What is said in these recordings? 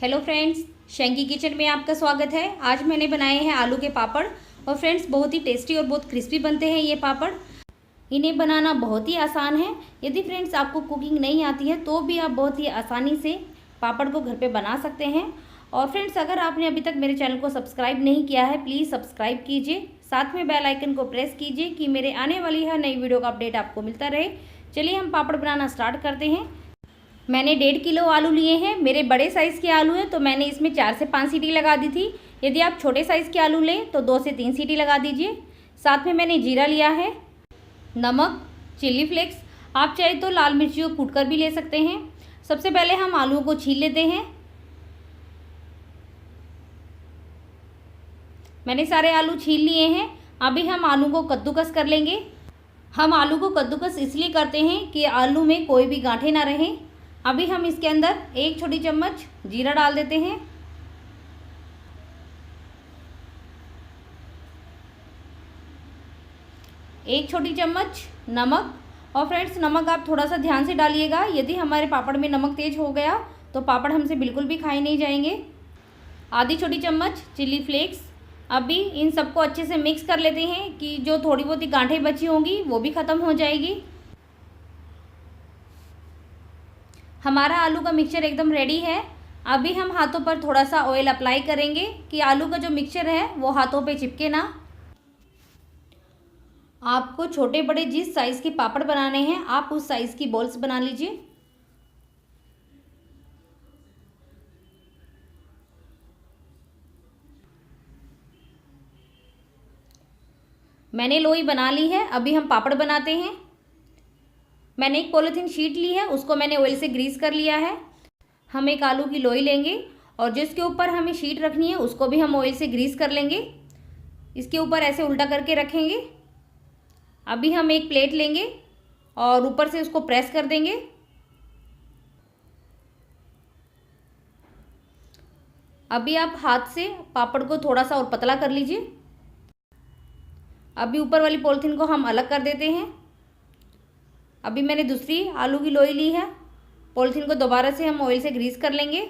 Hello friends, Shanky kitchen में आपका स्वागत है। आज मैंने बनाए हैं आलू के पापड़ और फ्रेंड्स बहुत ही टेस्टी और बहुत क्रिस्पी बनते हैं ये पापड़। इन्हें बनाना बहुत ही आसान है। यदि फ्रेंड्स आपको कुकिंग नहीं आती है तो भी आप बहुत ही आसानी से पापड़ को घर पे बना सकते हैं। और फ्रेंड्स अगर आपने अभी तक मेरे चैनल को सब्सक्राइब नहीं किया है प्लीज़ सब्सक्राइब कीजिए, साथ में बेल आइकन को प्रेस कीजिए कि मेरे आने वाली हर नई वीडियो का अपडेट आपको मिलता रहे। चलिए हम पापड़ बनाना स्टार्ट करते हैं। मैंने 1.5 किलो आलू लिए हैं। मेरे बड़े साइज़ के आलू हैं तो मैंने इसमें 4 से 5 सीटी लगा दी थी। यदि आप छोटे साइज़ के आलू लें तो 2 से 3 सीटी लगा दीजिए। साथ में मैंने जीरा लिया है, नमक, चिल्ली फ्लेक्स, आप चाहे तो लाल मिर्ची को कूट कर भी ले सकते हैं। सबसे पहले हम आलूओं को छील लेते हैं। मैंने सारे आलू छील लिए हैं। अभी हम आलू को कद्दूकस कर लेंगे। हम आलू को कद्दूकस इसलिए करते हैं कि आलू में कोई भी गांठें ना रहें। अभी हम इसके अंदर 1 छोटी चम्मच जीरा डाल देते हैं, 1 छोटी चम्मच नमक। और फ्रेंड्स नमक आप थोड़ा सा ध्यान से डालिएगा, यदि हमारे पापड़ में नमक तेज हो गया तो पापड़ हमसे बिल्कुल भी खाए नहीं जाएंगे। आधी छोटी चम्मच चिल्ली फ्लेक्स। अभी इन सबको अच्छे से मिक्स कर लेते हैं कि जो थोड़ी बहुत ही गांठें बची होंगी वो भी ख़त्म हो जाएगी। हमारा आलू का मिक्सचर एकदम रेडी है। अभी हम हाथों पर थोड़ा सा ऑयल अप्लाई करेंगे कि आलू का जो मिक्सचर है वो हाथों पे चिपके ना। आपको छोटे बड़े जिस साइज़ के पापड़ बनाने हैं आप उस साइज़ की बॉल्स बना लीजिए। मैंने लोई बना ली है। अभी हम पापड़ बनाते हैं। मैंने एक पॉलीथीन शीट ली है, उसको मैंने ऑयल से ग्रीस कर लिया है। हम एक आलू की लोई लेंगे और जिसके ऊपर हमें शीट रखनी है उसको भी हम ऑयल से ग्रीस कर लेंगे। इसके ऊपर ऐसे उल्टा करके रखेंगे। अभी हम एक प्लेट लेंगे और ऊपर से उसको प्रेस कर देंगे। अभी आप हाथ से पापड़ को थोड़ा सा और पतला कर लीजिए। अभी ऊपर वाली पॉलीथीन को हम अलग कर देते हैं। अभी मैंने दूसरी आलू की लोई ली है। पॉलीथीन को दोबारा से हम ऑयल से ग्रीस कर लेंगे।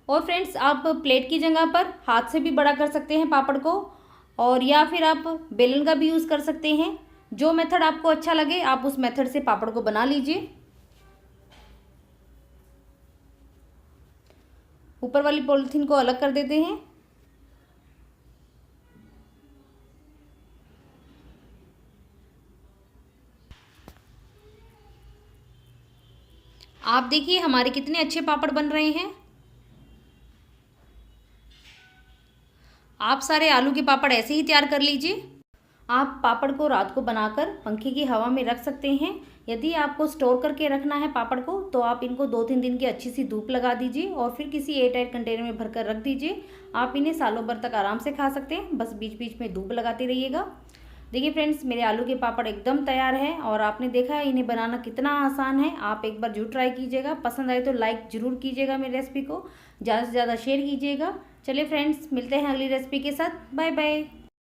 और फ्रेंड्स आप प्लेट की जगह पर हाथ से भी बड़ा कर सकते हैं पापड़ को, और या फिर आप बेलन का भी यूज़ कर सकते हैं। जो मेथड आपको अच्छा लगे आप उस मेथड से पापड़ को बना लीजिए। ऊपर वाली पॉलीथीन को अलग कर देते हैं। आप देखिए हमारे कितने अच्छे पापड़ बन रहे हैं। आप सारे आलू के पापड़ ऐसे ही तैयार कर लीजिए। आप पापड़ को रात को बनाकर पंखे की हवा में रख सकते हैं। यदि आपको स्टोर करके रखना है पापड़ को तो आप इनको 2-3 दिन की अच्छी सी धूप लगा दीजिए और फिर किसी एयरटाइट कंटेनर में भरकर रख दीजिए। आप इन्हें सालों भर तक आराम से खा सकते हैं, बस बीच बीच में धूप लगाते रहिएगा। देखिए फ्रेंड्स मेरे आलू के पापड़ एकदम तैयार हैं और आपने देखा है इन्हें बनाना कितना आसान है। आप एक बार जरूर ट्राई कीजिएगा। पसंद आए तो लाइक ज़रूर कीजिएगा मेरी रेसिपी को, ज़्यादा से ज़्यादा शेयर कीजिएगा। चलिए फ्रेंड्स मिलते हैं अगली रेसिपी के साथ। Bye bye.